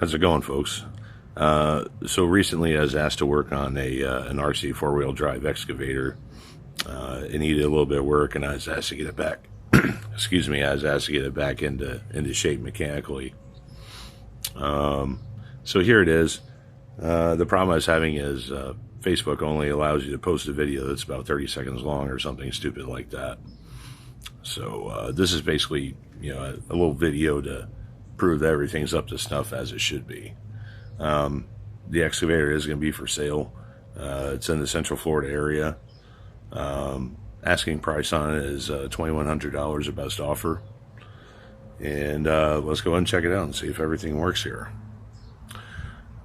How's it going, folks? So recently I was asked to work on an RC four-wheel drive excavator. It needed a little bit of work, and I was asked to get it back. Excuse me, I was asked to get it back into shape mechanically. So here it is. The problem I was having is Facebook only allows you to post a video that's about 30 seconds long or something stupid like that. So this is basically, a little video to prove that everything's up to snuff as it should be. The excavator is going to be for sale. It's in the Central Florida area. Asking price on it is $2,100, a best offer. And let's go ahead and check it out and see if everything works here.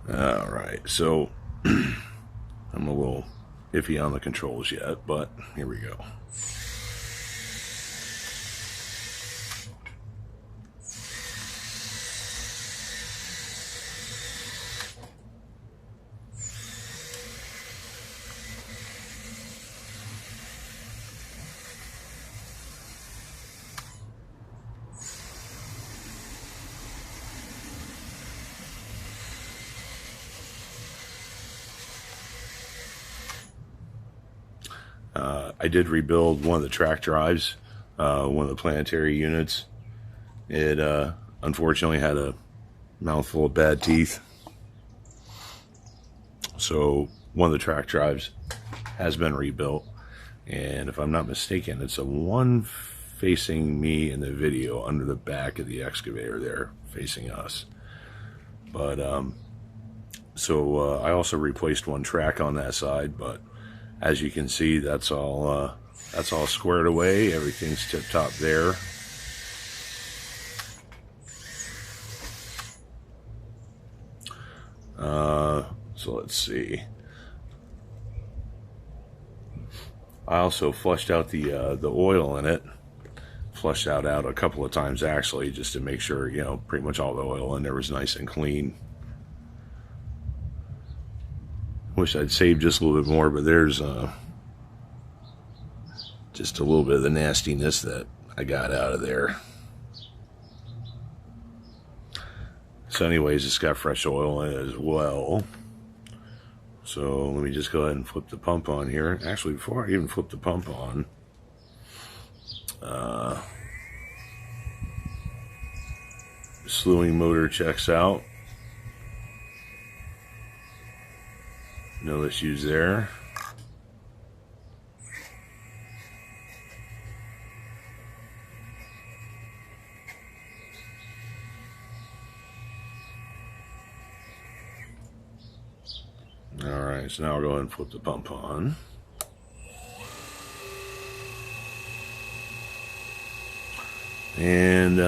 Alright, so I'm a little iffy on the controls yet, but here we go. I did rebuild one of the track drives, one of the planetary units. It unfortunately had a mouthful of bad teeth. So one of the track drives has been rebuilt. And if I'm not mistaken, it's a one facing me in the video under the back of the excavator there, facing us. But so I also replaced one track on that side, but as you can see, that's all squared away. Everything's tip top there. So let's see. I also flushed out the oil in it. Flushed out a couple of times actually, just to make sure pretty much all the oil in there was nice and clean. Wish I'd saved just a little bit more, but there's just a little bit of the nastiness that I got out of there. So anyways, it's got fresh oil in it as well. So let me just go ahead and flip the pump on here. Actually, before I even flip the pump on, slewing motor checks out. No issues there. Alright, so now we'll go ahead and flip the pump on. And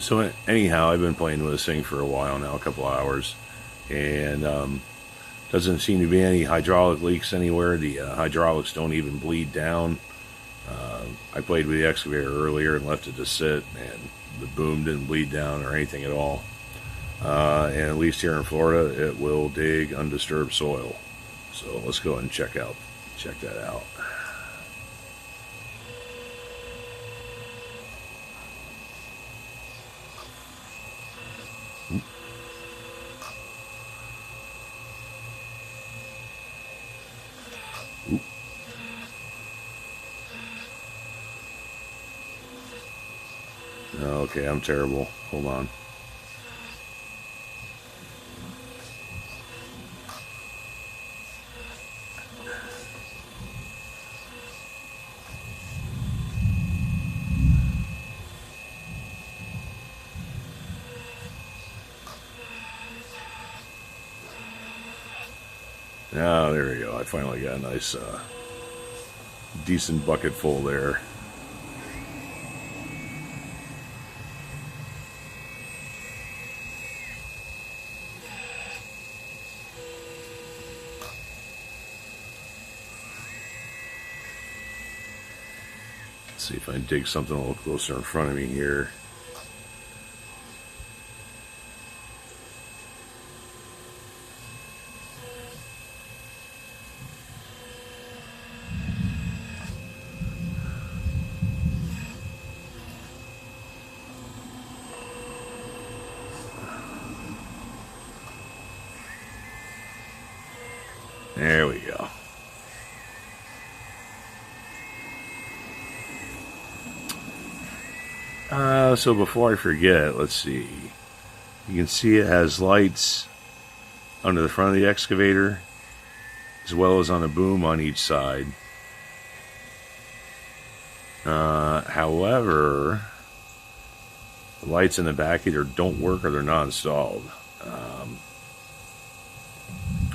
so anyhow, I've been playing with this thing for a while now, a couple hours, and doesn't seem to be any hydraulic leaks anywhere. The hydraulics don't even bleed down. I played with the excavator earlier and left it to sit, and the boom didn't bleed down or anything at all. And at least here in Florida, it will dig undisturbed soil. So let's go ahead and check that out. Okay, I'm terrible. Hold on. Oh, there we go. I finally got a nice, decent bucket full there. Let's see if I can dig something a little closer in front of me here. There we go. So before I forget, let's see. You can see it has lights under the front of the excavator, as well as on a boom on each side. However, the lights in the back either don't work or they're not installed.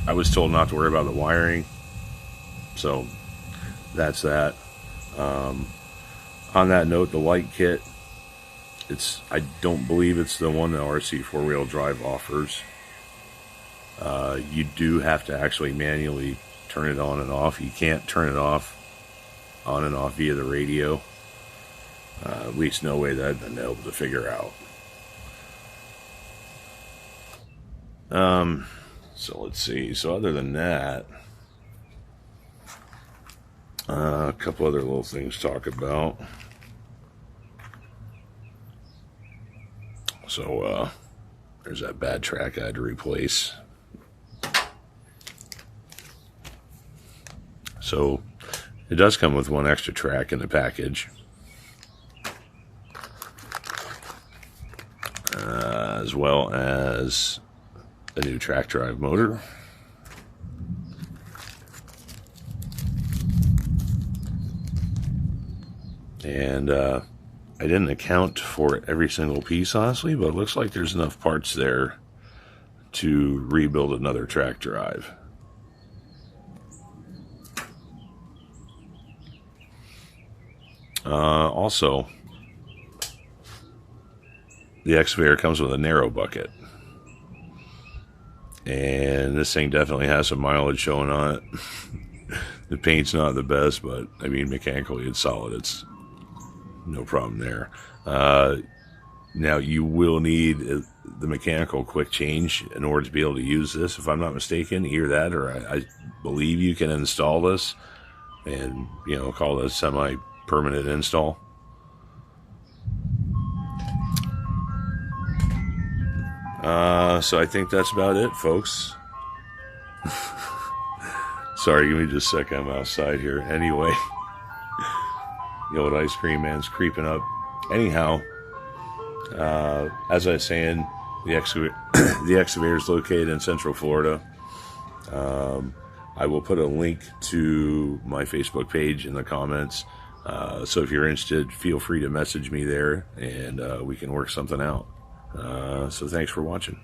I was told not to worry about the wiring, so that's that. On that note, the light kit, I don't believe it's the one that RC 4-wheel drive offers. You do have to actually manually turn it on and off. You can't turn it on and off via the radio. At least no way that I've been able to figure out. So let's see. So other than that, a couple other little things to talk about. So there's that bad track I had to replace. So it does come with one extra track in the package, as well as a new track drive motor. And I didn't account for every single piece, honestly, but it looks like there's enough parts there to rebuild another track drive. Also, the excavator comes with a narrow bucket. And this thing definitely has some mileage showing on it. The paint's not the best, but I mean, mechanically it's solid. It's no problem there. Now you will need the mechanical quick change in order to be able to use this, if I'm not mistaken. Either that, or I believe you can install this and, you know, call it a semi-permanent install. So I think that's about it, folks. Sorry, give me just a second. I'm outside here. Anyway, the old ice cream man's creeping up. Anyhow, as I was saying, the excavator is located in Central Florida. I will put a link to my Facebook page in the comments. So if you're interested, feel free to message me there, and we can work something out. So thanks for watching.